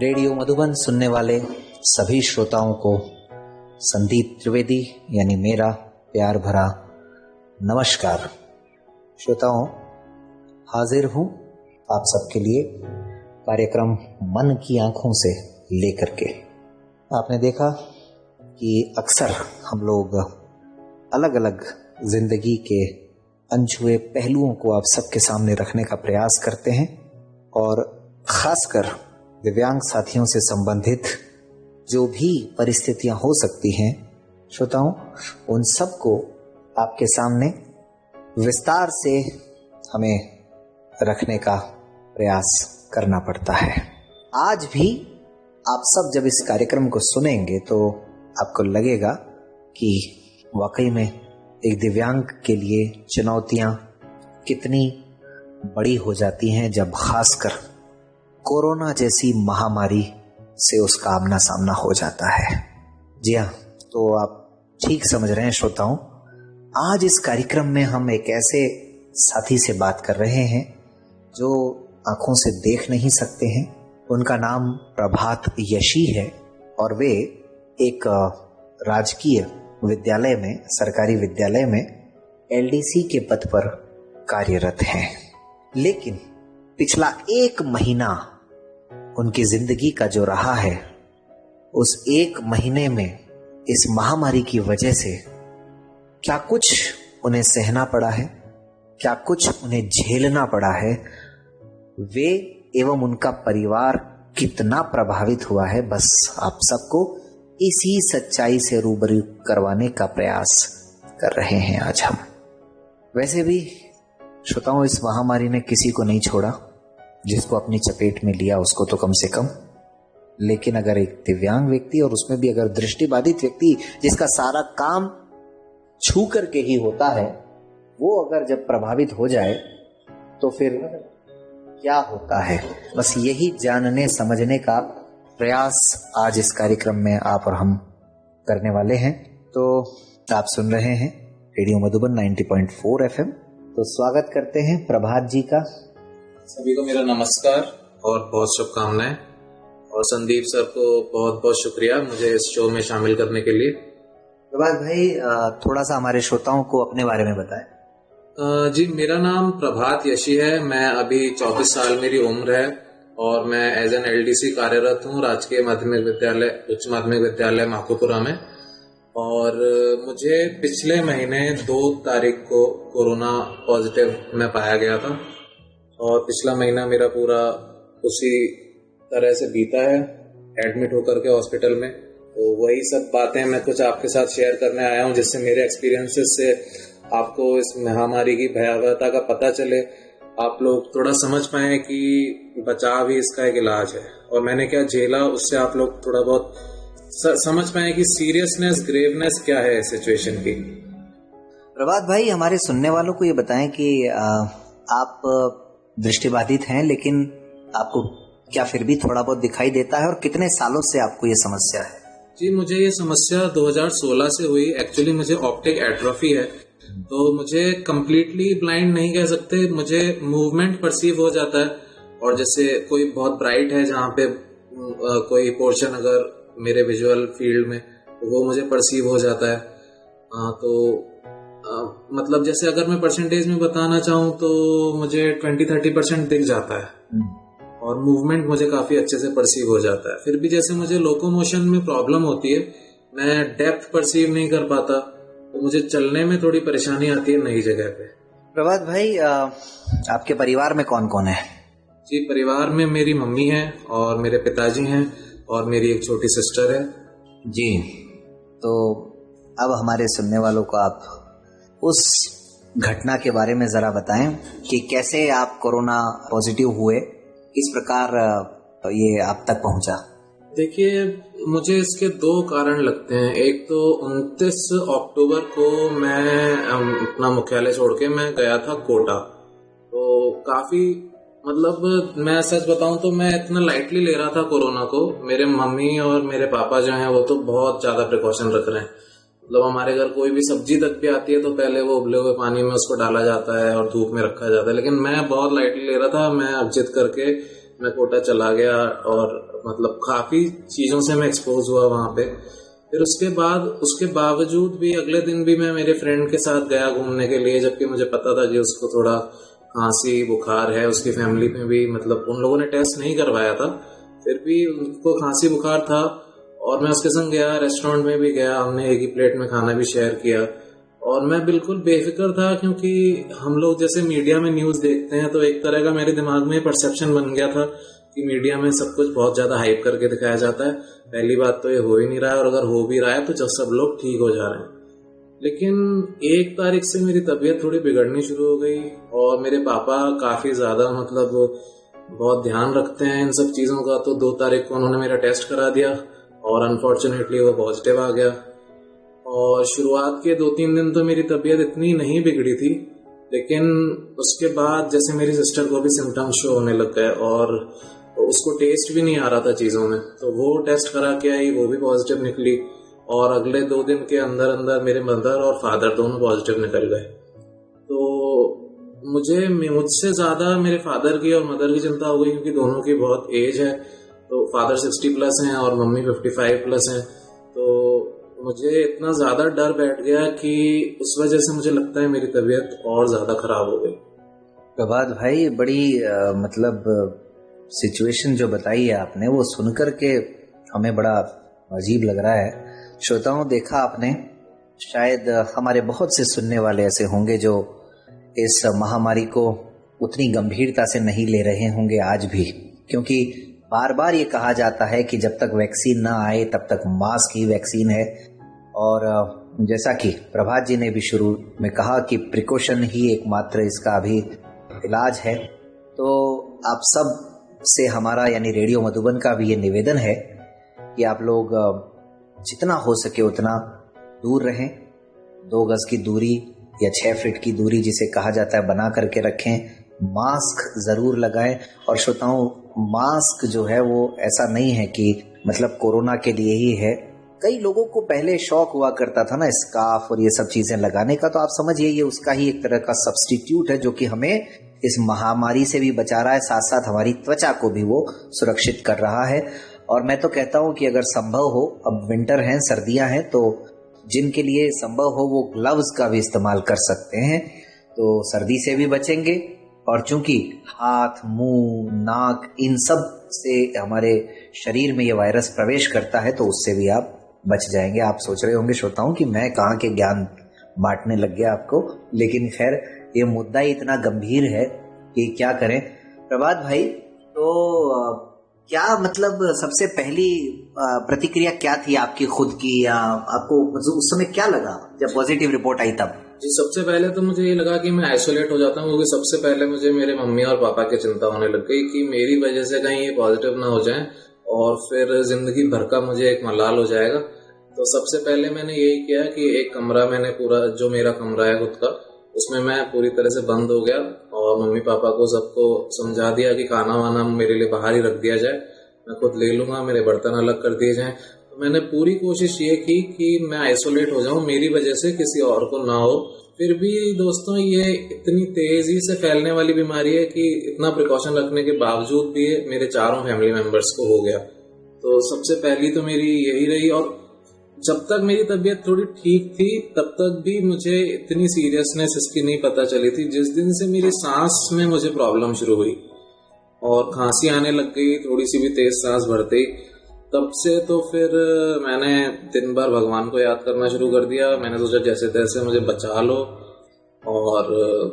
Radio Madhuban सुनने वाले सभी श्रोताओं को संदीप त्रिवेदी यानी मेरा प्यार भरा नमस्कार। श्रोताओं, हाजिर हूं आप सबके लिए कार्यक्रम मन की आंखों से लेकर के। आपने देखा कि अक्सर हम लोग अलग अलग जिंदगी के अनछुए पहलुओं को आप सबके सामने रखने का प्रयास करते हैं और खासकर दिव्यांग साथियों से संबंधित जो भी परिस्थितियां हो सकती हैं, श्रोताओं, उन सब को आपके सामने विस्तार से हमें रखने का प्रयास करना पड़ता है। आज भी आप सब जब इस कार्यक्रम को सुनेंगे तो आपको लगेगा कि वाकई में एक दिव्यांग के लिए चुनौतियां कितनी बड़ी हो जाती हैं जब खासकर कोरोना जैसी महामारी से उसका आमना सामना हो जाता है। जी हाँ, तो आप ठीक समझ रहे हैं श्रोताओं। आज इस कार्यक्रम में हम एक ऐसे साथी से बात कर रहे हैं जो आंखों से देख नहीं सकते हैं। उनका नाम प्रभात यशी है और वे एक राजकीय विद्यालय में, सरकारी विद्यालय में एलडीसी के पद पर कार्यरत हैं। लेकिन पिछला एक महीना उनकी जिंदगी का जो रहा है, उस एक महीने में इस महामारी की वजह से क्या कुछ उन्हें सहना पड़ा है, क्या कुछ उन्हें झेलना पड़ा है, वे एवं उनका परिवार कितना प्रभावित हुआ है, बस आप सबको इसी सच्चाई से रूबरू करवाने का प्रयास कर रहे हैं आज हम। वैसे भी श्रोताओं, इस महामारी ने किसी को नहीं छोड़ा, जिसको अपनी चपेट में लिया उसको तो कम से कम। लेकिन अगर एक दिव्यांग व्यक्ति, और उसमें भी अगर दृष्टिबाधित व्यक्ति जिसका सारा काम छू करके ही होता है, वो अगर जब प्रभावित हो जाए तो फिर क्या होता है, बस यही जानने समझने का प्रयास आज इस कार्यक्रम में आप और हम करने वाले हैं। तो आप सुन रहे हैं रेडियो मधुबन 90.4 FM। तो स्वागत करते हैं प्रभात जी का। सभी को मेरा नमस्कार और बहुत शुभकामनाएं, और संदीप सर को बहुत बहुत शुक्रिया मुझे इस शो में शामिल करने के लिए। प्रभात भाई, थोड़ा सा हमारे श्रोताओं को अपने बारे में बताएं। जी, मेरा नाम प्रभात यशी है। मैं अभी 34 साल मेरी उम्र है और मैं एज एन एलडीसी कार्यरत हूँ राजकीय माध्यमिक विद्यालय, उच्च माध्यमिक विद्यालय माखोपुरा में। और मुझे पिछले महीने 2 तारीख को कोरोना पॉजिटिव में पाया गया था और पिछला महीना मेरा पूरा उसी तरह से बीता है, एडमिट होकर के हॉस्पिटल में। तो वही सब बातें मैं कुछ आपके साथ शेयर करने आया हूँ, जिससे मेरे एक्सपीरियंसेस से आपको इस महामारी की भयावहता का पता चले, आप लोग थोड़ा समझ पाए कि बचाव ही इसका एक इलाज है, और मैंने क्या झेला उससे आप लोग थोड़ा बहुत समझ पाए कि सीरियसनेस, ग्रेवनेस क्या है सिचुएशन की। प्रभात भाई, हमारे सुनने वालों को ये बताएं कि आप दृष्टिबाधित हैं, लेकिन आपको क्या फिर भी थोड़ा बहुत दिखाई देता है, और कितने सालों से आपको ये समस्या है? जी, मुझे ये समस्या 2016 से हुई। एक्चुअली मुझे ऑप्टिक एट्रोफी है, तो मुझे कंप्लीटली ब्लाइंड नहीं कह सकते, मुझे मूवमेंट परसीव हो जाता है, और जैसे कोई बहुत ब्राइट है जहाँ पे कोई पोर्शन अगर मेरे विजुअल फील्ड में, तो वो मुझे परसीव हो जाता है। मतलब जैसे अगर मैं परसेंटेज में बताना चाहूँ तो मुझे 20-30% दिख जाता है और मूवमेंट मुझे काफी अच्छे से परसीव हो जाता है। फिर भी जैसे मुझे लोकोमोशन में प्रॉब्लम होती है, मैं डेप्थ परसीव नहीं कर पाता, तो मुझे चलने में थोड़ी परेशानी आती है नई जगह पे। प्रभात भाई, आपके परिवार में कौन कौन है? जी, परिवार में मेरी मम्मी है और मेरे पिताजी हैं और मेरी एक छोटी सिस्टर है। जी, तो अब हमारे सुनने वालों को आप उस घटना के बारे में जरा बताएं कि कैसे आप कोरोना पॉजिटिव हुए, किस प्रकार ये आप तक पहुंचा। देखिए, मुझे इसके 2 कारण लगते हैं। एक तो 29 अक्टूबर को मैं अपना मुख्यालय छोड़ के मैं गया था कोटा, तो काफी मतलब मैं सच बताऊं तो मैं इतना लाइटली ले रहा था कोरोना को। मेरे मम्मी और मेरे पापा जो हैं वो तो बहुत ज्यादा प्रिकॉशन रख रहे हैं। मतलब हमारे घर कोई भी सब्जी तक भी आती है तो पहले वो उबले हुए पानी में उसको डाला जाता है और धूप में रखा जाता है, लेकिन मैं बहुत लाइटली ले रहा था। मैं अब जिद करके मैं कोटा चला गया और मतलब काफ़ी चीज़ों से मैं एक्सपोज हुआ वहाँ पे। फिर उसके बावजूद भी अगले दिन भी मैं मेरे फ्रेंड के साथ गया घूमने के लिए, जबकि मुझे पता था कि उसको थोड़ा खांसी बुखार है। उसकी फैमिली में भी मतलब उन लोगों ने टेस्ट नहीं करवाया था, फिर भी उनको खांसी बुखार था और मैं उसके संग गया, रेस्टोरेंट में भी गया, हमने एक ही प्लेट में खाना भी शेयर किया और मैं बिल्कुल बेफिक्र था। क्योंकि हम लोग जैसे मीडिया में न्यूज़ देखते हैं तो एक तरह का मेरे दिमाग में परसेप्शन बन गया था कि मीडिया में सब कुछ बहुत ज़्यादा हाइप करके दिखाया जाता है। पहली बात तो ये हो ही नहीं रहा है, और अगर हो भी रहा है तो जब सब लोग ठीक हो जा रहे हैं। लेकिन 1 तारीख से मेरी तबीयत थोड़ी बिगड़नी शुरू हो गई और मेरे पापा काफ़ी ज़्यादा मतलब बहुत ध्यान रखते हैं इन सब चीज़ों का। तो 2 तारीख को उन्होंने मेरा टेस्ट करा दिया और अनफॉर्चुनेटली वो पॉजिटिव आ गया। और शुरुआत के 2-3 दिन तो मेरी तबीयत इतनी नहीं बिगड़ी थी, लेकिन उसके बाद जैसे मेरी सिस्टर को भी सिम्टम्स शो होने लग गए और उसको टेस्ट भी नहीं आ रहा था चीज़ों में, तो वो टेस्ट करा के आई, वो भी पॉजिटिव निकली और अगले 2 दिन के अंदर अंदर मेरे मदर और फादर दोनों पॉजिटिव निकल गए। तो मुझसे ज़्यादा मेरे फादर की और मदर की चिंता हो गई, क्योंकि दोनों की बहुत एज है। तो फादर 60+ हैं और मम्मी 55+ हैं। तो मुझे इतना ज़्यादा डर बैठ गया कि उस वजह से मुझे लगता है मेरी तबीयत और ज़्यादा ख़राब हो गई। प्रभात भाई, बड़ी मतलब सिचुएशन जो बताई है आपने, वो सुनकर के हमें बड़ा अजीब लग रहा है। श्रोताओं, देखा आपने, शायद हमारे बहुत से सुनने वाले ऐसे होंगे जो इस महामारी को उतनी गंभीरता से नहीं ले रहे होंगे आज भी, क्योंकि बार बार ये कहा जाता है कि जब तक वैक्सीन ना आए तब तक मास्क ही वैक्सीन है। और जैसा कि प्रभात जी ने भी शुरू में कहा कि प्रिकॉशन ही एकमात्र इसका अभी इलाज है। तो आप सब से हमारा यानी रेडियो मधुबन का भी ये निवेदन है कि आप लोग जितना हो सके उतना दूर रहें, 2 गज की दूरी या 6 फीट की दूरी जिसे कहा जाता है बना करके रखें, मास्क ज़रूर लगाएं। और श्रोताओं, मास्क जो है वो ऐसा नहीं है कि मतलब कोरोना के लिए ही है। कई लोगों को पहले शौक हुआ करता था ना स्कार्फ और ये सब चीज़ें लगाने का, तो आप समझिए ये उसका ही एक तरह का सब्स्टिट्यूट है जो कि हमें इस महामारी से भी बचा रहा है, साथ साथ हमारी त्वचा को भी वो सुरक्षित कर रहा है। और मैं तो कहता हूँ कि अगर संभव हो, अब विंटर हैं, सर्दियाँ हैं, तो जिनके लिए संभव हो वो ग्लव्स का भी इस्तेमाल कर सकते हैं, तो सर्दी से भी बचेंगे। और चूंकि हाथ, मुंह, नाक, इन सब से हमारे शरीर में ये वायरस प्रवेश करता है, तो उससे भी आप बच जाएंगे। आप सोच रहे होंगे श्रोताओं कि मैं कहाँ के ज्ञान बांटने लग गया आपको, लेकिन खैर ये मुद्दा ही इतना गंभीर है कि क्या करें। प्रभात भाई, तो क्या मतलब सबसे पहली प्रतिक्रिया क्या थी आपकी खुद की, या आपको उस समय क्या लगा जब पॉजिटिव रिपोर्ट आई तब? जी, सबसे पहले तो मुझे ये लगा कि मैं आइसोलेट हो जाता हूँ, क्योंकि सबसे पहले मुझे मेरे मम्मी और पापा की चिंता होने लग गई कि मेरी वजह से कहीं ये पॉजिटिव ना हो जाए और फिर जिंदगी भर का मुझे एक मलाल हो जाएगा। तो सबसे पहले मैंने यही किया कि एक कमरा मैंने पूरा, जो मेरा कमरा है खुद का, उसमें मैं पूरी तरह से बंद हो गया और मम्मी पापा को सबको समझा दिया कि खाना वाना मेरे लिए बाहर ही रख दिया जाए, मैं खुद ले लूँगा, मेरे बर्तन अलग कर दिए जाएं। तो मैंने पूरी कोशिश ये की कि मैं आइसोलेट हो जाऊं, मेरी वजह से किसी और को ना हो। फिर भी दोस्तों, ये इतनी तेजी से फैलने वाली बीमारी है कि इतना प्रिकॉशन रखने के बावजूद भी मेरे चारों फैमिली मेंबर्स को हो गया। तो सबसे पहली तो मेरी यही रही। और जब तक मेरी तबीयत थोड़ी ठीक थी तब तक भी मुझे इतनी सीरियसनेस इसकी नहीं पता चली थी। जिस दिन से मेरी सांस में मुझे प्रॉब्लम शुरू हुई और खांसी आने लग गई, थोड़ी सी भी तेज सांस भरते ही, तब से तो फिर मैंने दिन भर भगवान को याद करना शुरू कर दिया। मैंने सोचा जैसे तैसे मुझे बचा लो। और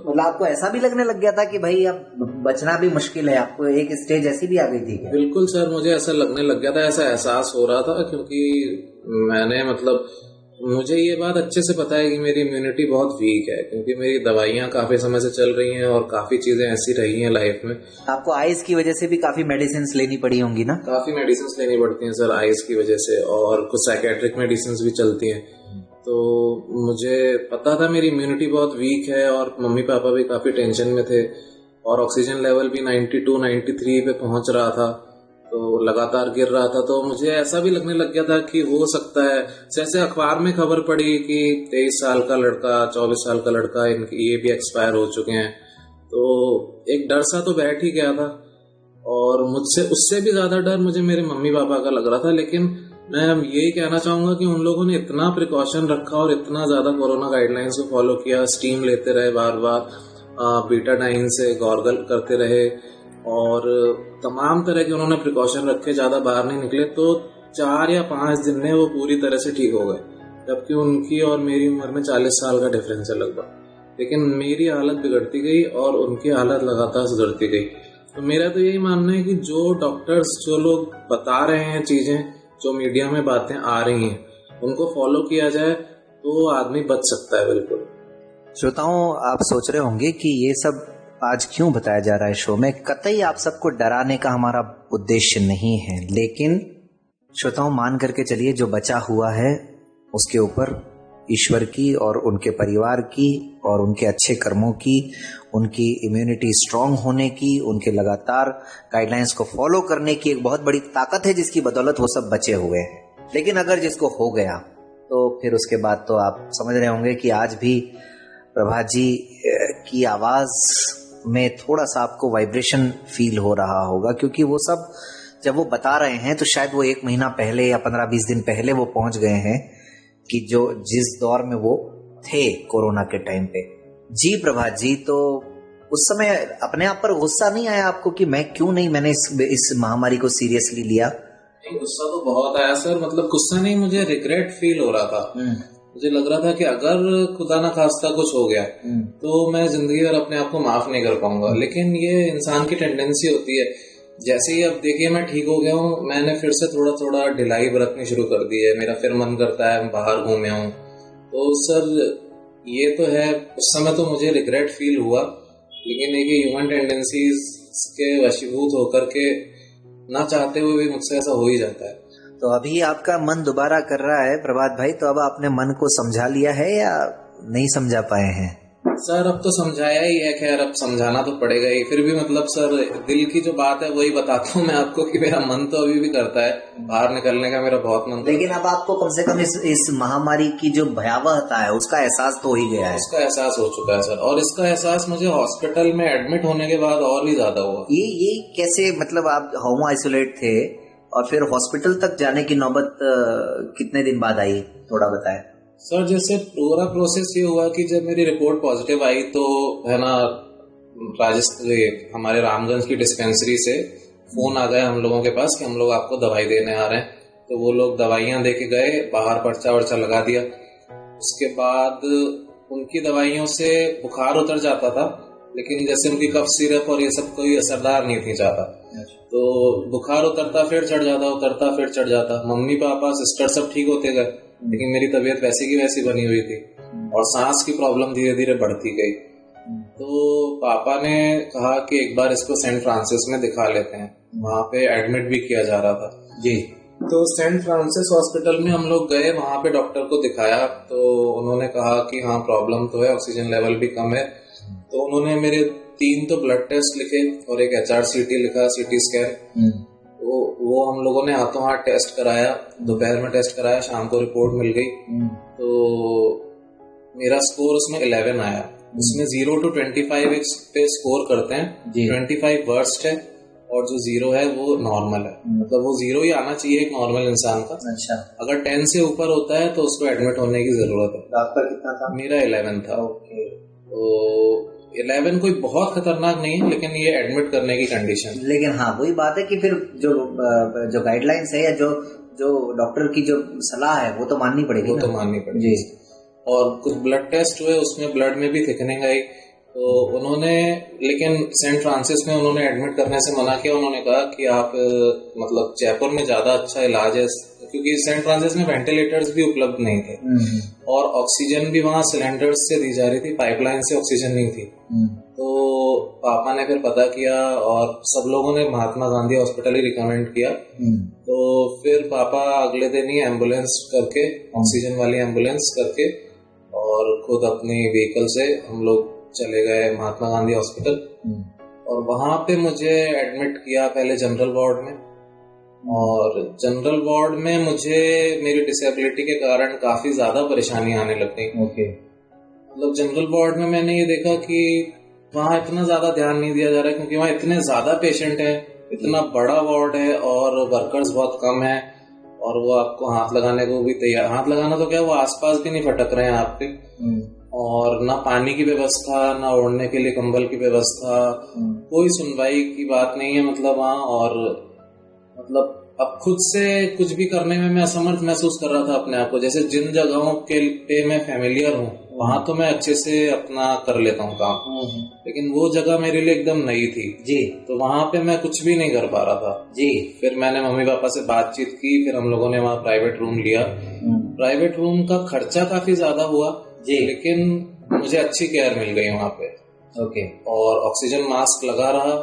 मतलब आपको ऐसा भी लगने लग गया था कि भाई अब बचना भी मुश्किल है? आपको एक स्टेज ऐसी भी आ गई थी क्या? बिल्कुल सर, मुझे ऐसा लगने लग गया था, ऐसा एहसास हो रहा था, क्योंकि मैंने मतलब मुझे ये बात अच्छे से पता है कि मेरी इम्यूनिटी बहुत वीक है, क्योंकि मेरी दवाइयाँ काफी समय से चल रही हैं और काफी चीजें ऐसी रही हैं लाइफ में। आपको आइज की वजह से भी काफी मेडिसिन लेनी पड़ी होंगी ना? काफी मेडिसिन लेनी पड़ती हैं सर आइज की वजह से, और कुछ साइकेट्रिक मेडिसिन भी चलती हैं। तो मुझे पता था मेरी इम्यूनिटी बहुत वीक है और मम्मी पापा भी काफी टेंशन में थे और ऑक्सीजन लेवल भी 92-93 पे पहुंच रहा था, तो लगातार गिर रहा था। तो मुझे ऐसा भी लगने लग गया था कि हो सकता है, जैसे अखबार में खबर पड़ी कि 23 साल का लड़का, 24 साल का लड़का, इनकी ये भी एक्सपायर हो चुके हैं, तो एक डर सा तो बैठ ही गया था। और मुझसे उससे भी ज्यादा डर मुझे मेरे मम्मी पापा का लग रहा था। लेकिन मैं यही कहना चाहूंगा कि उन लोगों ने इतना प्रिकॉशन रखा और इतना ज्यादा कोरोना गाइडलाइंस को फॉलो किया, स्टीम लेते रहे बार बार, बीटाडाइन से गॉर्गल करते रहे और तमाम तरह के उन्होंने प्रिकॉशन रखे, ज्यादा बाहर नहीं निकले, तो 4 या 5 दिन में वो पूरी तरह से ठीक हो गए। जबकि उनकी और मेरी उम्र में 40 साल का डिफरेंस है लगभग। लेकिन मेरी हालत बिगड़ती गई और उनकी हालत लगातार सुधरती गई। तो मेरा तो यही मानना है कि जो डॉक्टर्स, जो लोग बता रहे हैं चीजें, जो मीडिया में बातें आ रही हैं, उनको फॉलो किया जाए तो आदमी बच सकता है। बिल्कुल। श्रोताओं, आप सोच रहे होंगे कि ये सब आज क्यों बताया जा रहा है शो में। कतई आप सबको डराने का हमारा उद्देश्य नहीं है, लेकिन श्रोताओं मान करके चलिए, जो बचा हुआ है उसके ऊपर ईश्वर की और उनके परिवार की और उनके अच्छे कर्मों की, उनकी इम्यूनिटी स्ट्रांग होने की, उनके लगातार गाइडलाइंस को फॉलो करने की एक बहुत बड़ी ताकत है जिसकी बदौलत वो सब बचे हुए हैं। लेकिन अगर जिसको हो गया तो फिर उसके बाद तो आप समझ रहे होंगे कि आज भी प्रभात जी की आवाज में थोड़ा सा आपको वाइब्रेशन फील हो रहा होगा, क्योंकि वो सब जब वो बता रहे हैं तो शायद वो 1 महीना पहले या 15-20 दिन पहले वो पहुंच गए हैं कि जो जिस दौर में वो थे कोरोना के टाइम पे। जी प्रभात जी, तो उस समय अपने आप पर गुस्सा नहीं आया आपको कि मैंने इस महामारी को सीरियसली लिया? नहीं, गुस्सा तो बहुत आया सर। मतलब गुस्सा नहीं, मुझे रिग्रेट फील हो रहा था। मुझे लग रहा था कि अगर खुदा ना खास्ता कुछ हो गया तो मैं जिंदगी भर अपने आप को माफ नहीं कर पाऊंगा। लेकिन ये इंसान की टेंडेंसी होती है। जैसे ही अब देखिए मैं ठीक हो गया हूँ, मैंने फिर से थोड़ा थोड़ा ढिलाई बरतनी शुरू कर दी है। मेरा फिर मन करता है बाहर घूमे हूँ। तो सर ये तो है, उस समय तो मुझे रिग्रेट फील हुआ, लेकिन एक ह्यूमन टेंडेंसीज के वशीभूत होकर के ना चाहते हुए भी मुझसे ऐसा हो ही जाता है। तो अभी आपका मन दोबारा कर रहा है प्रभात भाई, तो अब आपने मन को समझा लिया है या नहीं समझा पाए हैं? सर अब तो समझाया ही है, खैर अब समझाना तो पड़ेगा ही। फिर भी मतलब सर दिल की जो बात है वही बताता हूँ मैं आपको कि मेरा मन तो अभी भी करता है, बाहर निकलने का मेरा बहुत मन। लेकिन अब आपको कम से कम इस महामारी की जो भयावहता है उसका एहसास तो हो ही गया है। उसका एहसास हो चुका है सर, और इसका एहसास मुझे हॉस्पिटल में एडमिट होने के बाद और भी ज्यादा हुआ। ये कैसे, मतलब आप होम आइसोलेट थे और फिर हॉस्पिटल तक जाने की नौबत कितने दिन बाद आई, थोड़ा बताएं। सर जैसे पूरा प्रोसेस ये हुआ कि जब मेरी रिपोर्ट पॉजिटिव आई तो है ना, राजस्थान हमारे रामगंज की डिस्पेंसरी से फोन आ गया हम लोगों के पास कि हम लोग आपको दवाई देने आ रहे हैं। तो वो लोग दवाइयां दे के गए, बाहर पर्चा वर्चा लगा दिया। उसके बाद उनकी दवाइयों से बुखार उतर जाता था, लेकिन जैसे उनकी कफ सिरप और ये सब कोई असरदार नहीं थी ज्यादा। तो बुखार उतरता फिर चढ़ जाता, उतरता फिर चढ़ जाता। मम्मी पापा सिस्टर सब ठीक होते गए, लेकिन मेरी तबीयत वैसी की वैसी बनी हुई थी और सांस की प्रॉब्लम धीरे धीरे बढ़ती गई। तो पापा ने कहा कि एक बार इसको सेंट फ्रांसिस में दिखा लेते हैं। वहां पे एडमिट भी किया जा रहा था जी। तो सेंट फ्रांसिस हॉस्पिटल में हम लोग गए, वहां पे डॉक्टर को दिखाया। तो उन्होंने कहा कि हाँ प्रॉब्लम तो है, ऑक्सीजन लेवल भी कम है। तो उन्होंने मेरे 3 तो ब्लड टेस्ट लिखे और एक HRCT लिखा, CT स्कैन। वो हम लोगों ने हाथों हाथ टेस्ट कराया, दोपहर में टेस्ट कराया, शाम को रिपोर्ट मिल गई। तो मेरा स्कोर उसमें 11 आया। उसमें 0 to 25 पे स्कोर करते हैं। 25 वर्स्ट है और जो 0 है वो नॉर्मल है। मतलब वो 0 ही आना चाहिए एक नॉर्मल इंसान का। अच्छा। अगर 10 से ऊपर होता है तो उसको एडमिट होने की जरूरत है। आपका कितना था? मेरा 11 था। ओके। तो 11 कोई बहुत खतरनाक नहीं है, लेकिन ये एडमिट करने की कंडीशन। लेकिन हाँ वही बात है कि फिर जो गाइडलाइंस है या जो डॉक्टर की जो सलाह है वो तो माननी पड़ेगी। वो तो माननी पड़ेगी। और कुछ ब्लड टेस्ट हुए, उसमें ब्लड में भी थिकनिंग आई। तो उन्होंने, लेकिन सेंट फ्रांसिस में उन्होंने एडमिट करने से मना किया। उन्होंने कहा कि आप मतलब जयपुर में ज्यादा अच्छा इलाज है, क्योंकि सेंट फ्रांसिस में वेंटिलेटर्स भी उपलब्ध नहीं थे और ऑक्सीजन भी वहां सिलेंडर्स से दी जा रही थी, पाइपलाइन से ऑक्सीजन नहीं थी। तो पापा ने फिर पता किया और सब लोगों ने महात्मा गांधी हॉस्पिटल ही रिकमेंड किया। तो फिर पापा अगले दिन ही एम्बुलेंस करके, ऑक्सीजन वाली एम्बुलेंस करके और खुद अपनी व्हीकल से हम लोग चले गए महात्मा गांधी हॉस्पिटल। और वहां पे मुझे एडमिट किया पहले जनरल वार्ड में। और जनरल वार्ड में मुझे मेरी डिसेबिलिटी के कारण काफी ज्यादा परेशानी आने लग गई। मतलब जनरल वार्ड में मैंने ये देखा कि वहाँ इतना ज्यादा ध्यान नहीं दिया जा रहा है, क्योंकि वहाँ इतने ज्यादा पेशेंट हैं इतना बड़ा वार्ड है और वर्कर्स बहुत कम है, और वो आपको हाथ लगाने को भी तैयार, हाथ लगाना तो क्या, वो आसपास भी नहीं फटक रहे हैं आपके, और ना पानी की व्यवस्था, ना ओढ़ने के लिए कंबल की व्यवस्था, कोई सुनवाई की बात नहीं है मतलब वहाँ। और मतलब अब खुद से कुछ भी करने में मैं असमर्थ महसूस कर रहा था अपने आप को। जैसे जिन जगहों के पे मैं फेमिलियर हूँ वहां तो मैं अच्छे से अपना कर लेता हूँ काम, लेकिन वो जगह मेरे लिए एकदम नई थी जी, तो वहां पे मैं कुछ भी नहीं कर पा रहा था जी। फिर मैंने मम्मी पापा से बातचीत की, फिर हम लोगों ने वहाँ प्राइवेट रूम लिया। प्राइवेट रूम का खर्चा काफी ज्यादा हुआ जी, लेकिन मुझे अच्छी केयर मिल गई वहाँ पे। ओके। और ऑक्सीजन मास्क लगा रहा,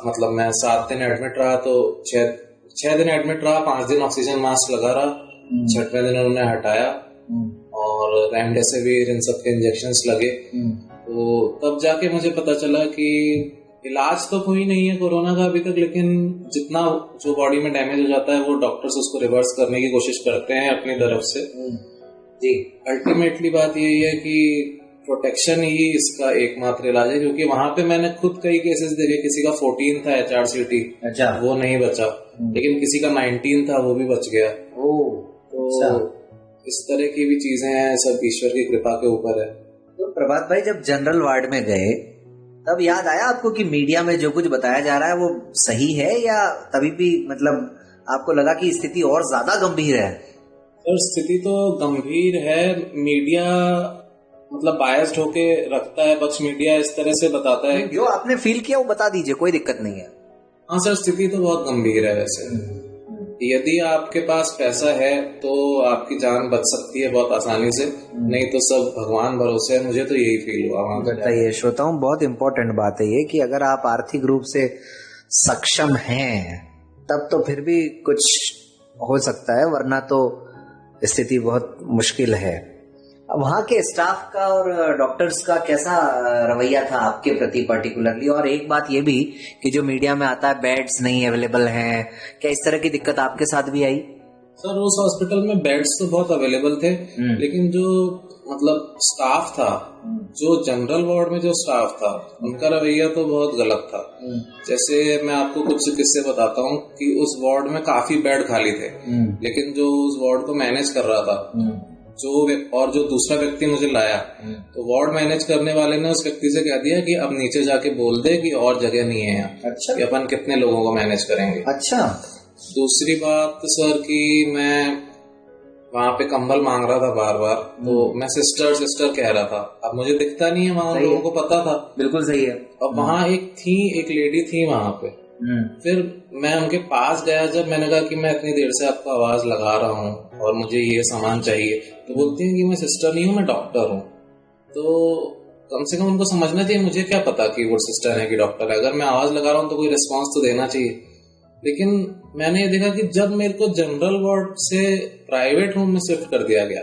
मतलब मैं 7 दिन एडमिट रहा, तो 6 दिन एडमिट रहा, 5 दिन ऑक्सीजन मास्क लगा रहा, 6वें दिन उन्होंने हटाया और रेमडेसिविर इन सब के इंजेक्शंस लगे। तो तब जाके मुझे पता चला कि इलाज तो कोई नहीं है कोरोना का अभी तक, लेकिन जितना जो बॉडी में डैमेज हो जाता है वो डॉक्टर्स उसको रिवर्स करने की कोशिश करते हैं अपनी तरफ से जी। अल्टीमेटली बात यही है कि प्रोटेक्शन ही इसका एकमात्र इलाज है, क्योंकि वहां पे मैंने खुद कई केसेस देखे, किसी का 14 था HRCT, अच्छा, वो नहीं बचा, लेकिन किसी का 19 था, वो भी बच गया। तो इस तरह की भी चीजें हैं, सब ईश्वर की कृपा के ऊपर है। तो प्रभात भाई जब जनरल वार्ड में गए तब याद आया आपको कि मीडिया में जो कुछ बताया जा रहा है वो सही है, या तभी भी मतलब आपको लगा कि स्थिति और ज्यादा गंभीर है? सर स्थिति तो गंभीर है, मीडिया मतलब बायस्ड होके रखता है पक्ष, मीडिया इस तरह से बताता है। जो आपने फील किया वो बता दीजिए, कोई दिक्कत नहीं है। हाँ सर, स्थिति तो बहुत गंभीर है वैसे। यदि आपके पास पैसा है तो आपकी जान बच सकती है बहुत आसानी से, नहीं तो सब भगवान भरोसे है। मुझे तो यही फील हुआ वहां। बताइए श्रोताओं, बहुत इंपॉर्टेंट बात है ये कि अगर आप आर्थिक रूप से सक्षम हैं तब तो फिर भी कुछ हो सकता है, वरना तो स्थिति बहुत मुश्किल है। अब वहाँ के स्टाफ का और डॉक्टर्स का कैसा रवैया था आपके प्रति पर्टिकुलरली? और एक बात ये भी कि जो मीडिया में आता है बेड्स नहीं अवेलेबल हैं, क्या इस तरह की दिक्कत आपके साथ भी आई? सर उस हॉस्पिटल में बेड्स तो बहुत अवेलेबल थे, लेकिन जो मतलब स्टाफ था, जो जनरल वार्ड में जो स्टाफ था, उनका रवैया तो बहुत गलत था। जैसे मैं आपको कुछ किस्से बताता हूँ कि उस वार्ड में काफी बेड खाली थे, लेकिन जो उस वार्ड को मैनेज कर रहा था जो दूसरा व्यक्ति मुझे लाया, तो वार्ड मैनेज करने वाले ने उस व्यक्ति से कह दिया कि अब नीचे जाके बोल दे कि और जगह नहीं है यहाँ। अच्छा। कि अपन कितने लोगों को मैनेज करेंगे। अच्छा। दूसरी बात सर कि मैं वहाँ पे कंबल मांग रहा था बार बार, तो मैं सिस्टर कह रहा था। अब मुझे दिखता नहीं है वहाँ, लोगों को पता था। बिल्कुल सही है। अब वहाँ एक लेडी थी वहाँ पे, फिर मैं उनके पास गया, जब मैंने कहा कि मैं इतनी देर से आपको आवाज लगा रहा हूँ और मुझे ये सामान चाहिए, तो बोलती हैं कि मैं सिस्टर नहीं हूँ, मैं डॉक्टर हूँ। तो कम से कम उनको समझना चाहिए, मुझे क्या पता कि वो सिस्टर है कि डॉक्टर है। अगर मैं आवाज लगा रहा हूँ तो कोई रिस्पॉन्स तो देना चाहिए। लेकिन मैंने ये देखा कि जब मेरे को जनरल वार्ड से प्राइवेट रूम में शिफ्ट कर दिया गया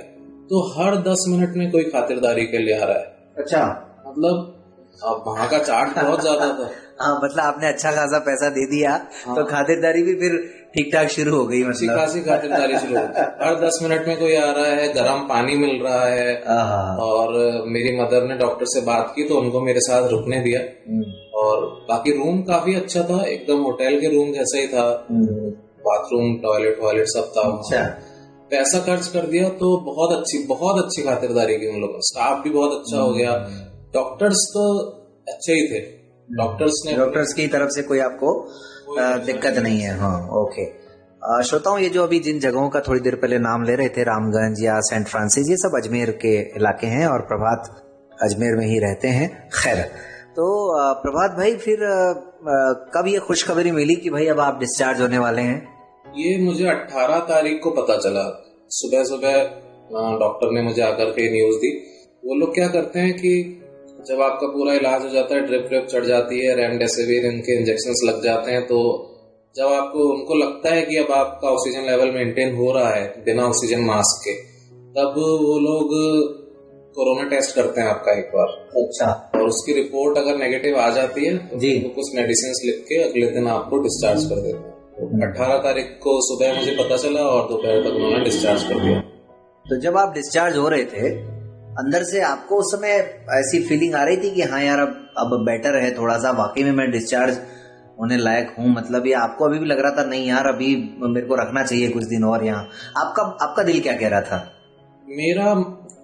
तो हर 10 मिनट में कोई खातिरदारी के लिए आ रहा है। अच्छा। मतलब अब वहाँ का चार्ट बहुत ज्यादा था। हाँ, मतलब आपने अच्छा खासा पैसा दे दिया। हाँ। तो खातिरदारी भी फिर ठीक ठाक शुरू हो गई, मतलब खासी खातिरदारी शुरू हो गई। हर 10 मिनट में कोई आ रहा है, गर्म पानी मिल रहा है। और मेरी मदर ने डॉक्टर से बात की तो उनको मेरे साथ रुकने दिया। और बाकी रूम काफी अच्छा था, एकदम होटल के रूम जैसा ही था, बाथरूम टॉयलेट सब था। अच्छा। पैसा खर्च कर दिया तो बहुत अच्छी खातिरदारी की उन लोगों। स्टाफ भी बहुत अच्छा हो गया, डॉक्टर्स तो अच्छे ही थे। डॉक्टर्स की तरफ से कोई आपको दिक्कत नहीं है? हाँ, ओके। श्रोताओं, ये जो अभी जिन जगहों का थोड़ी देर पहले नाम ले रहे थे, रामगंज या सेंट फ्रांसिस, ये सब अजमेर के इलाके हैं और प्रभात अजमेर में ही रहते हैं। खैर, तो प्रभात भाई फिर कब ये खुशखबरी मिली कि भाई अब आप डिस्चार्ज होने वाले हैं? ये मुझे 18 तारीख को पता चला। सुबह डॉक्टर ने मुझे आकर के न्यूज दी। वो लोग क्या करते हैं कि जब आपका पूरा इलाज हो जाता है, ड्रिप चढ़ जाती है, रेमडेसिविर इनके इंजेक्शंस लग जाते हैं, तो जब उनको लगता है कि अब आपका ऑक्सीजन लेवल मेंटेन हो रहा है बिना ऑक्सीजन मास्क के, तब वो लोग कोरोना टेस्ट करते हैं आपका एक बार। अच्छा। और उसकी रिपोर्ट अगर नेगेटिव आ जाती है तो कुछ मेडिसिन लिख के अगले दिन आपको डिस्चार्ज कर देते हैं। 18 तारीख को सुबह मुझे पता चला और दोपहर तक उन्होंने डिस्चार्ज कर दिया। तो जब आप डिस्चार्ज हो रहे थे, अंदर से आपको उस समय ऐसी फीलिंग आ रही थी कि हाँ यार अब बेटर है, थोड़ा सा वाकई में मैं डिस्चार्ज होने लायक हूँ, मतलब ये आपको अभी भी लग रहा था नहीं यार अभी मेरे को रखना चाहिए कुछ दिन और यहाँ? आपका दिल क्या कह रहा था? मेरा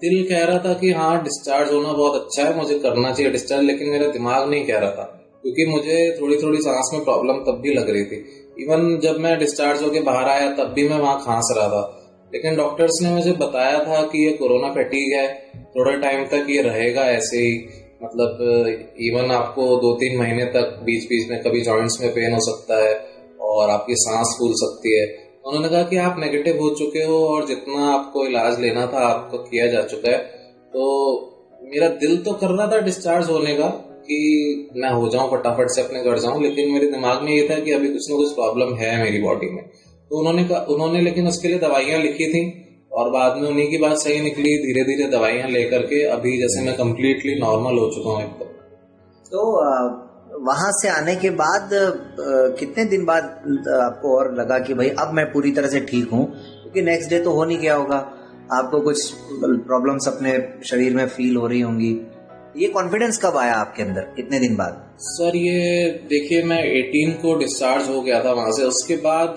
दिल कह रहा था कि हाँ डिस्चार्ज होना बहुत अच्छा है, मुझे करना चाहिए डिस्चार्ज, लेकिन मेरा दिमाग नहीं कह रहा था, क्योंकि मुझे थोड़ी थोड़ी सांस में प्रॉब्लम तब भी लग रही थी। इवन जब मैं डिस्चार्ज होके बाहर आया तब भी मैं वहाँ खांस रहा था, लेकिन डॉक्टर्स ने मुझे बताया था कि ये कोरोना फैटीग है, थोड़े टाइम तक ये रहेगा ऐसे ही, मतलब इवन आपको 2-3 महीने तक बीच बीच में कभी जॉइंट्स में पेन हो सकता है और आपकी सांस फूल सकती है। उन्होंने कहा कि आप नेगेटिव हो चुके हो और जितना आपको इलाज लेना था आपको किया जा चुका है। तो मेरा दिल तो कर रहा था डिस्चार्ज होने का कि मैं हो जाऊं फटाफट से अपने घर जाऊं, लेकिन मेरे दिमाग में ये था कि अभी कुछ ना कुछ प्रॉब्लम है मेरी बॉडी में। तो उन्होंने लेकिन उसके लिए दवाइयां लिखी थी और बाद में उन्हीं की बात सही निकली, धीरे धीरे दवाइयां लेकर के अभी जैसे मैं कम्प्लीटली नॉर्मल हो चुका हूँ एकदम। तो वहां से आने के बाद कितने दिन बाद आपको और लगा कि भाई अब मैं पूरी तरह से ठीक हूँ? क्योंकि नेक्स्ट डे तो हो नहीं गया होगा, आपको कुछ प्रॉब्लम्स अपने शरीर में फील हो रही होंगी। ये कॉन्फिडेंस कब आया आपके अंदर, कितने दिन बाद? सर ये देखिए मैं 18 को डिस्चार्ज हो गया था वहां से, उसके बाद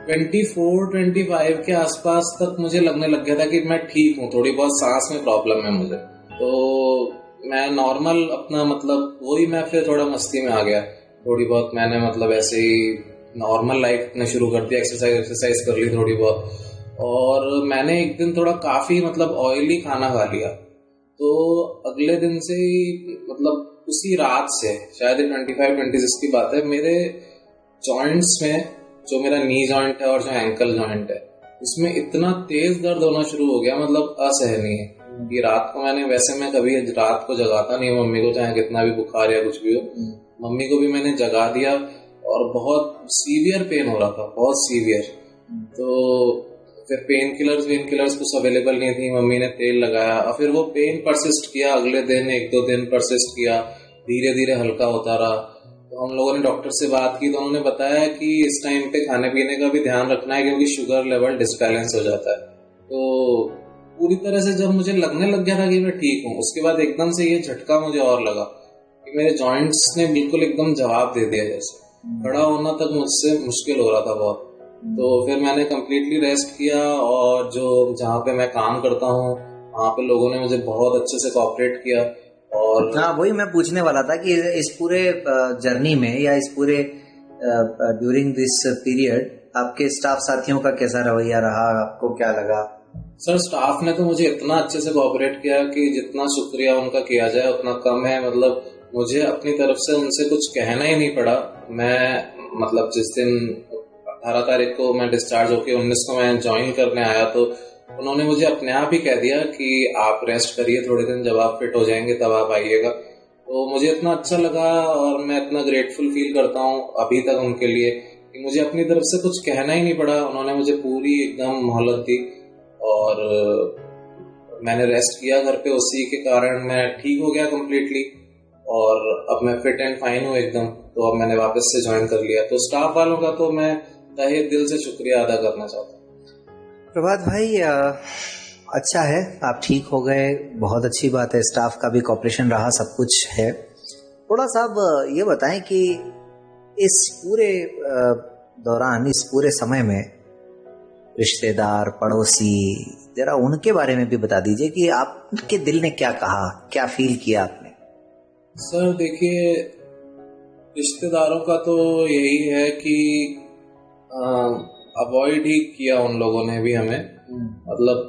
24-25 के आसपास तक मुझे लगने लग गया था कि मैं ठीक हूँ, थोड़ी बहुत सांस में प्रॉब्लम है मुझे, तो मैं नॉर्मल अपना मतलब वही मैं फिर थोड़ा मस्ती में आ गया, थोड़ी बहुत मैंने मतलब ऐसे ही नॉर्मल लाइफ अपने शुरू कर दिया, एक्सरसाइज कर ली थोड़ी बहुत। और मैंने एक दिन थोड़ा काफी मतलब ऑयली खाना खा लिया, तो अगले दिन से ही मतलब उसी रात से शायद 25-26 की बात है, मेरे जॉइंट्स में जो मेरा नी जॉइंट है और जो एंकल जॉइंट है उसमें इतना तेज दर्द होना शुरू हो गया, मतलब असहनीय। ये रात को वैसे मैं कभी रात को जगाता नहीं मम्मी को, चाहे कितना भी बुखार या कुछ भी हो, मम्मी को भी मैंने जगा दिया और बहुत सीवियर पेन हो रहा था, बहुत सीवियर। तो फिर पेन किलर्स कुछ अवेलेबल नहीं थी, मम्मी ने तेल लगाया और फिर वो पेन परसिस्ट किया, अगले दिन 1-2 दिन परसिस्ट किया, धीरे धीरे हल्का होता रहा। तो हम लोगों ने डॉक्टर से बात की तो उन्होंने बताया कि इस टाइम पे खाने पीने का भी ध्यान रखना है क्योंकि शुगर लेवल डिसबैलेंस हो जाता है। तो पूरी तरह से जब मुझे लगने लग गया था कि मैं ठीक हूँ, उसके बाद एकदम से ये झटका मुझे और लगा कि मेरे जॉइंट्स ने बिल्कुल एकदम जवाब दे दिया, जैसे खड़ा होना तक मुझसे मुश्किल हो रहा था बहुत। तो फिर मैंने कम्प्लीटली रेस्ट किया और जो जहाँ पे मैं काम करता हूँ वहाँ पे लोगों ने मुझे बहुत अच्छे से कोऑपरेट किया। और हाँ, वही मैं पूछने वाला था कि इस पूरे जर्नी में या इस पूरे ड्यूरिंग दिस पीरियड आपके स्टाफ साथियों का कैसा रवैया रहा, आपको क्या लगा? सर स्टाफ ने तो मुझे इतना अच्छे से कोऑपरेट किया कि जितना शुक्रिया उनका किया जाए उतना कम है। मतलब मुझे अपनी तरफ से उनसे कुछ कहना ही नहीं पड़ा। मैं मतलब जिस दिन 18 तारीख को मैं डिस्चार्ज होकर 19 को मैं ज्वाइन करने आया तो उन्होंने मुझे अपने आप ही कह दिया कि आप रेस्ट करिए थोड़े दिन, जब आप फिट हो जाएंगे तब आप आइएगा। तो मुझे इतना अच्छा लगा और मैं इतना ग्रेटफुल फील करता हूँ अभी तक उनके लिए कि मुझे अपनी तरफ से कुछ कहना ही नहीं पड़ा, उन्होंने मुझे पूरी एकदम मोहलत दी और मैंने रेस्ट किया घर पे, उसी के कारण मैं ठीक हो गया कम्प्लीटली और अब मैं फिट एंड फाइन हूँ एकदम। तो अब मैंने वापस से ज्वाइन कर लिया। तो स्टाफ वालों का तो मैं तहे दिल से शुक्रिया अदा करना चाहता हूँ। प्रभात भाई, अच्छा है आप ठीक हो गए, बहुत अच्छी बात है, स्टाफ का भी कॉपरेशन रहा, सब कुछ है। थोड़ा सा अब ये बताएं कि इस पूरे दौरान, इस पूरे समय में रिश्तेदार, पड़ोसी, जरा उनके बारे में भी बता दीजिए कि आपके दिल ने क्या कहा, क्या फील किया आपने? सर देखिए, रिश्तेदारों का तो यही है कि अवॉइड ही किया उन लोगों ने भी हमें। मतलब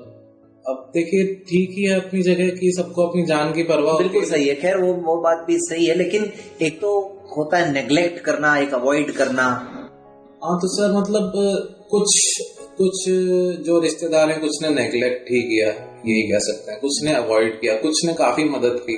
अब देखिए ठीक ही है अपनी जगह की, सबको अपनी जान की परवाह होती है। बिल्कुल सही है, खैर वो बात भी सही है, लेकिन एक तो होता है नेग्लेक्ट करना, एक अवॉइड करना। हाँ तो सर मतलब कुछ जो रिश्तेदार हैं कुछ ने नेग्लेक्ट ही किया, यही कह सकते हैं, कुछ ने अवॉइड किया, कुछ ने काफी मदद की,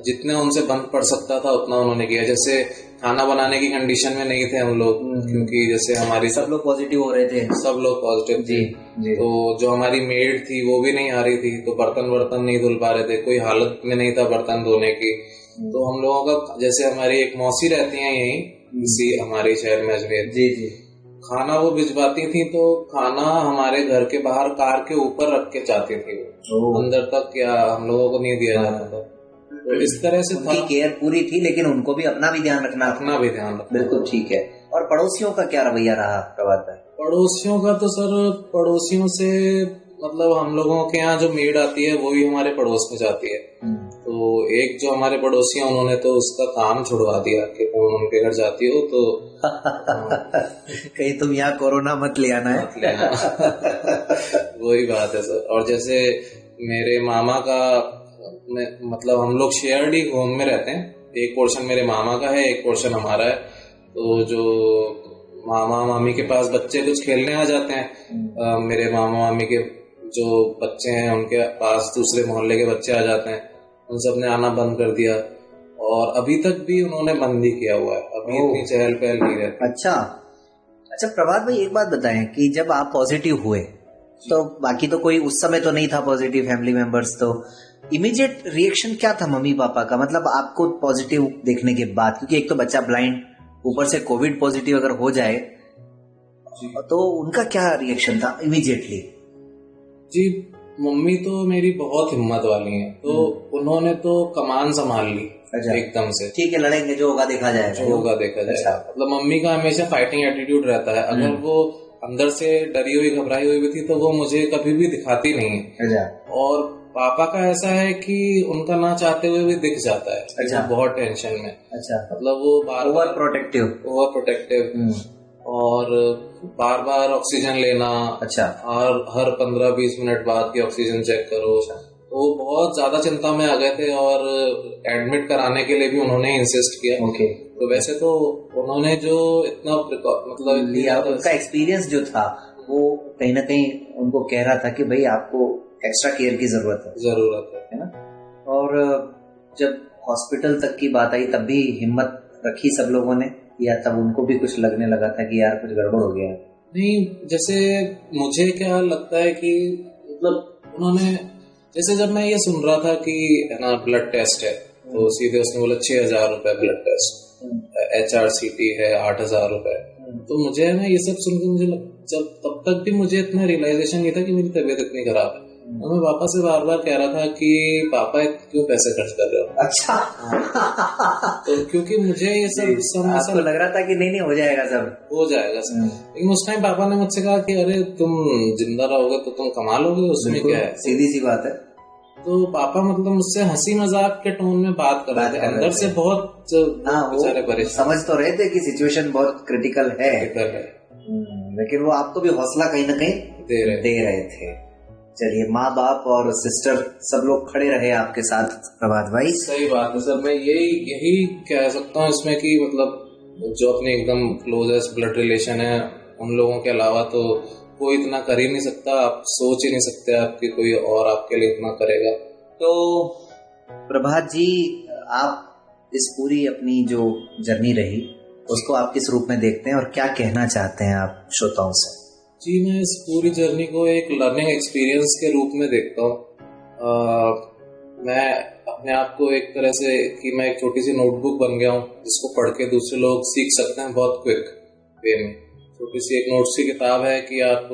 जितने उनसे बंद पड़ सकता था उतना उन्होंने किया। जैसे खाना बनाने की कंडीशन में नहीं थे हम लोग, क्योंकि जैसे हमारी सब लोग पॉजिटिव हो रहे थे, सब लोग पॉजिटिव थे जी। तो जो हमारी मेड थी वो भी नहीं आ रही थी, तो बर्तन नहीं धुल पा रहे थे, कोई हालत में नहीं था बर्तन धोने की। तो हम लोगों का, जैसे हमारी एक मौसी रहती है यहीं इसी हमारे शहर में अजमेर जी, खाना वो भिजवाती थी, तो खाना हमारे घर के बाहर कार के ऊपर रख के जाती थी, अंदर तक क्या हम लोगों को नहीं दिया जाता था। तो इस तरह से उनकी केयर पूरी थी, लेकिन उनको भी अपना भी ध्यान रखना बिल्कुल ठीक है। और पड़ोसियों का क्या रवैया रहा प्रभात भाई? पड़ोसियों का तो सर, पड़ोसियों से मतलब हम लोगों के यहाँ जो मेड आती है वो भी हमारे पड़ोस में जाती है। तो एक जो हमारे पड़ोसी हैं उन्होंने तो उसका काम छुड़वा दिया कि तुम उनके घर जाती हो तो कहीं तुम यहाँ कोरोना मत ले आना है। वही बात है सर। और जैसे मेरे मामा का मतलब हम लोग शेयर्ड ही होम में रहते हैं, एक पोर्शन मेरे मामा का है, एक पोर्शन हमारा है। तो जो मामा मामी के पास बच्चे कुछ खेलने आ जाते हैं, मेरे मामा मामी के जो बच्चे हैं उनके पास दूसरे मोहल्ले के बच्चे आ जाते हैं, उन सब ने आना बंद कर दिया और अभी तक भी उन्होंने बंद ही किया हुआ है। अभी इतनी चहल पहल नहीं रहती। अच्छा प्रभात भाई, एक बात बताएं कि जब आप पॉजिटिव हुए तो बाकी तो कोई उस समय तो नहीं था पॉजिटिव फैमिली मेंबर्स, तो इमीडिएट रिएक्शन क्या था मम्मी पापा का? मतलब आपको पॉजिटिव देखने के बाद, क्योंकि एक तो बच्चा ब्लाइंड, ऊपर से कोविड पॉजिटिव अगर हो जाए तो उनका क्या रिएक्शन था इमीडिएटली? जी, मम्मी तो मेरी बहुत हिम्मत वाली हैं, तो उन्होंने तो कमान संभाल ली एकदम से। ठीक है, लड़ेंगे, जो होगा देखा जाएगा। अच्छा। मतलब मम्मी का हमेशा फाइटिंग एटीट्यूड रहता है। अगर वो अंदर से डरी हुई घबराई हुई भी थी तो वो मुझे कभी भी दिखाती नहीं है। और पापा का ऐसा है कि उनका ना चाहते हुए भी दिख जाता है। अच्छा। बहुत टेंशन में। अच्छा। मतलब वो ओवर प्रोटेक्टिव और बार बार ऑक्सीजन लेना। अच्छा। और हर 15-20 मिनट बाद की ऑक्सीजन चेक करो। वो बहुत ज्यादा चिंता में आ गए थे और एडमिट कराने के लिए भी उन्होंने इंसिस्ट किया। तो वैसे तो उन्होंने जो इतना मतलब लिया, उनका एक्सपीरियंस जो था वो कहीं ना कहीं उनको कह रहा था कि भाई आपको एक्स्ट्रा केयर की जरूरत है ना। और जब हॉस्पिटल तक की बात आई तब भी हिम्मत रखी सब लोगों ने, या तब उनको भी कुछ लगने लगा था कि यार कुछ गड़बड़ हो गया? नहीं, जैसे मुझे क्या लगता है कि मतलब उन्होंने, जैसे जब मैं ये सुन रहा था कि ना ब्लड टेस्ट है तो सीधे उसने बोला 6,000 रुपए ब्लड टेस्ट, HRCT है 8,000 रुपए। तो मुझे ना ये सब सुन के मुझे जब तब तक भी मुझे इतना रियलाइजेशन नहीं था कि मेरी तबीयत इतनी खराब है। तो मैं पापा से बार बार कह रहा था कि पापा क्यों पैसे खर्च कर रहे हो? अच्छा। तो क्योंकि मुझे ये सब आपको लग रहा था कि नहीं हो जाएगा, सब हो जाएगा सब। लेकिन उस टाइम पापा ने मुझसे कहा कि अरे तुम जिंदा रहोगे तो तुम कमा लोगे, उसमें क्या है, सीधी सी बात है। तो पापा मतलब मुझसे हंसी मजाक के टोन में बात कर रहे थे, अंदर से बहुत बेचारे परेशान, समझ तो रहे थे कि सिचुएशन बहुत क्रिटिकल है, लेकिन वो आपको भी हौसला कहीं ना कहीं दे रहे थे। चलिए, माँ बाप और सिस्टर सब लोग खड़े रहे आपके साथ प्रभात भाई। सही बात है सर। मैं यही कह सकता हूँ इसमें कि मतलब जो अपने एकदम क्लोजेस्ट ब्लड रिलेशन है उन लोगों के अलावा तो कोई इतना कर ही नहीं सकता। आप सोच ही नहीं सकते आपकी कोई और आपके लिए इतना करेगा। तो प्रभात जी, आप इस पूरी अपनी जो जर्नी रही उसको आप किस रूप में देखते हैं और क्या कहना चाहते हैं आप श्रोताओं से? जी, मैं इस पूरी जर्नी को एक लर्निंग एक्सपीरियंस के रूप में देखता हूँ। मैं अपने आप को एक तरह से कि मैं एक छोटी सी नोटबुक बन गया हूँ जिसको पढ़ के दूसरे लोग सीख सकते हैं बहुत क्विक वे में। छोटी सी एक नोट्स की किताब है कि आप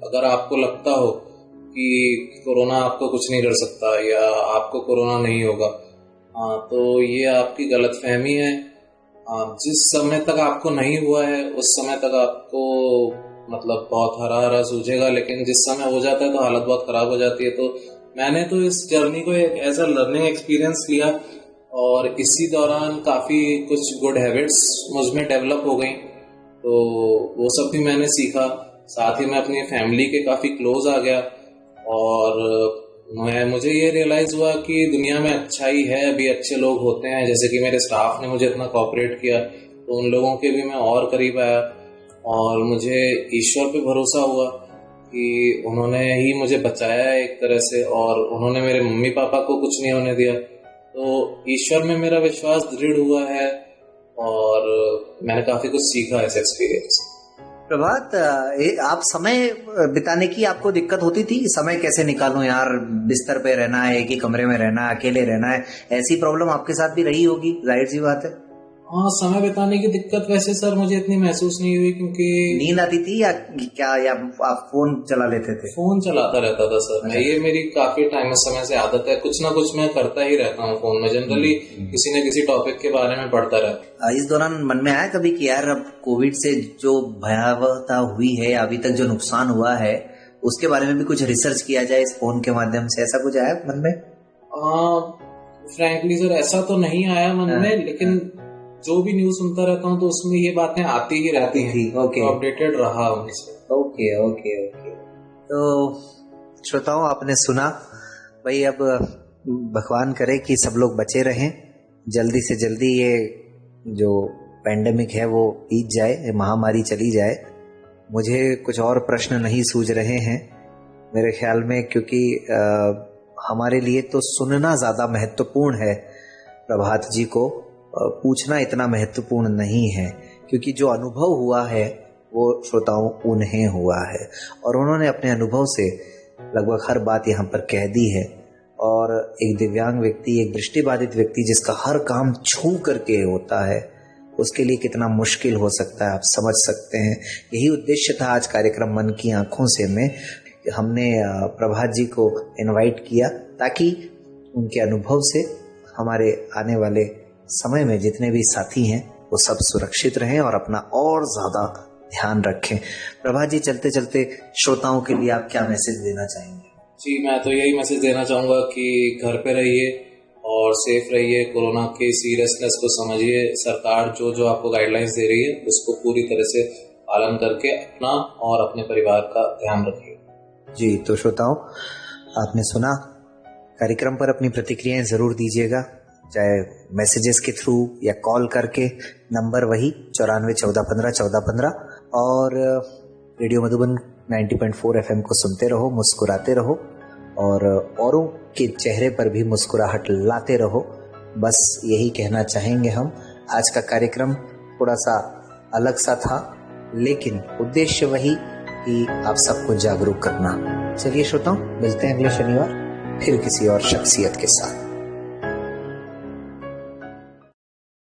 अगर आपको लगता हो कि कोरोना आपको कुछ नहीं कर सकता या आपको कोरोना नहीं होगा, तो ये आपकी गलतफहमी है। जिस समय तक आपको नहीं हुआ है उस समय तक आपको मतलब बहुत हरा हरा सूझेगा, लेकिन जिस समय हो जाता है तो हालत बहुत खराब हो जाती है। तो मैंने तो इस जर्नी को एक एज अ लर्निंग एक्सपीरियंस लिया और इसी दौरान काफ़ी कुछ गुड हैबिट्स मुझ में डेवलप हो गई, तो वो सब भी मैंने सीखा। साथ ही मैं अपनी फैमिली के काफ़ी क्लोज आ गया और मुझे ये रियलाइज़ हुआ कि दुनिया में अच्छाई है, अभी अच्छे लोग होते हैं। जैसे कि मेरे स्टाफ ने मुझे इतना कोऑपरेट किया तो उन लोगों के भी मैं और करीब आया और मुझे ईश्वर पे भरोसा हुआ कि उन्होंने ही मुझे बचाया है एक तरह से, और उन्होंने मेरे मम्मी पापा को कुछ नहीं होने दिया। तो ईश्वर में मेरा विश्वास दृढ़ हुआ है और मैंने काफ़ी कुछ सीखा इस एक्सपीरियंस। प्रभात, आप समय बिताने की आपको दिक्कत होती थी? समय कैसे निकालूं यार, बिस्तर पे रहना है, एक ही कमरे में रहना है, अकेले रहना है, ऐसी प्रॉब्लम आपके साथ भी रही होगी, जाहिर सी बात है। हाँ, समय बिताने की दिक्कत वैसे सर मुझे इतनी महसूस नहीं हुई, क्योंकि नींद आती थी या क्या, या आप फोन चला लेते थे? फोन चलाता रहता था सर मैं। ये मेरी काफी टाइम समय से आदत है, कुछ ना कुछ मैं करता ही रहता हूँ फोन में, जनरली किसी न किसी टॉपिक के बारे में पढ़ता रहता। इस दौरान मन में आया कभी कि यार अब कोविड से जो भयावहता हुई है, अभी तक जो नुकसान हुआ है, उसके बारे में भी कुछ रिसर्च किया जाए इस फोन के माध्यम से, ऐसा कुछ आया मन में? फ्रैंकली सर ऐसा तो नहीं आया मन में, लेकिन जो भी न्यूज सुनता रहता हूँ तो उसमें ये बातें आती ही रहती हैं। ओके, तो अपडेटेड रहा उनसे। Okay okay okay. तो श्रोताओं, आपने सुना भाई, अब भगवान करे कि सब लोग बचे रहें, जल्दी से जल्दी ये जो पैंडेमिक है वो बीत जाए, महामारी चली जाए। मुझे कुछ और प्रश्न नहीं सूझ रहे हैं मेरे ख्याल में, क्योंकि हमारे लिए तो सुनना ज़्यादा महत्वपूर्ण है। प्रभात जी को पूछना इतना महत्वपूर्ण नहीं है, क्योंकि जो अनुभव हुआ है वो श्रोताओं उन्हें हुआ है, और उन्होंने अपने अनुभव से लगभग हर बात यहाँ पर कह दी है। और एक दिव्यांग व्यक्ति, एक दृष्टिबाधित व्यक्ति जिसका हर काम छू करके होता है, उसके लिए कितना मुश्किल हो सकता है, आप समझ सकते हैं। यही उद्देश्य था आज कार्यक्रम मन की आंखों से में हमने प्रभात जी को इनवाइट किया, ताकि उनके अनुभव से हमारे आने वाले समय में जितने भी साथी हैं वो सब सुरक्षित रहें और अपना और ज़्यादा ध्यान रखें। प्रभात जी, चलते चलते श्रोताओं के लिए आप क्या मैसेज देना चाहेंगे? जी, मैं तो यही मैसेज देना चाहूँगा कि घर पे रहिए और सेफ रहिए, कोरोना के सीरियसनेस को समझिए। सरकार जो जो आपको गाइडलाइंस दे रही है उसको पूरी तरह से पालन करके अपना और अपने परिवार का ध्यान रखिए। जी, तो श्रोताओं, आपने सुना, कार्यक्रम पर अपनी प्रतिक्रियाएं ज़रूर दीजिएगा, चाहे मैसेजेस के थ्रू या कॉल करके। नंबर वही 94 14 15 14 15। और रेडियो मधुबन 90.4 FM को सुनते रहो, मुस्कुराते रहो, और औरों के चेहरे पर भी मुस्कुराहट लाते रहो। बस यही कहना चाहेंगे हम। आज का कार्यक्रम थोड़ा सा अलग सा था, लेकिन उद्देश्य वही कि आप सबको जागरूक करना। चलिए श्रोताओं, मिलते हैं अगले शनिवार फिर किसी और शख्सियत के साथ।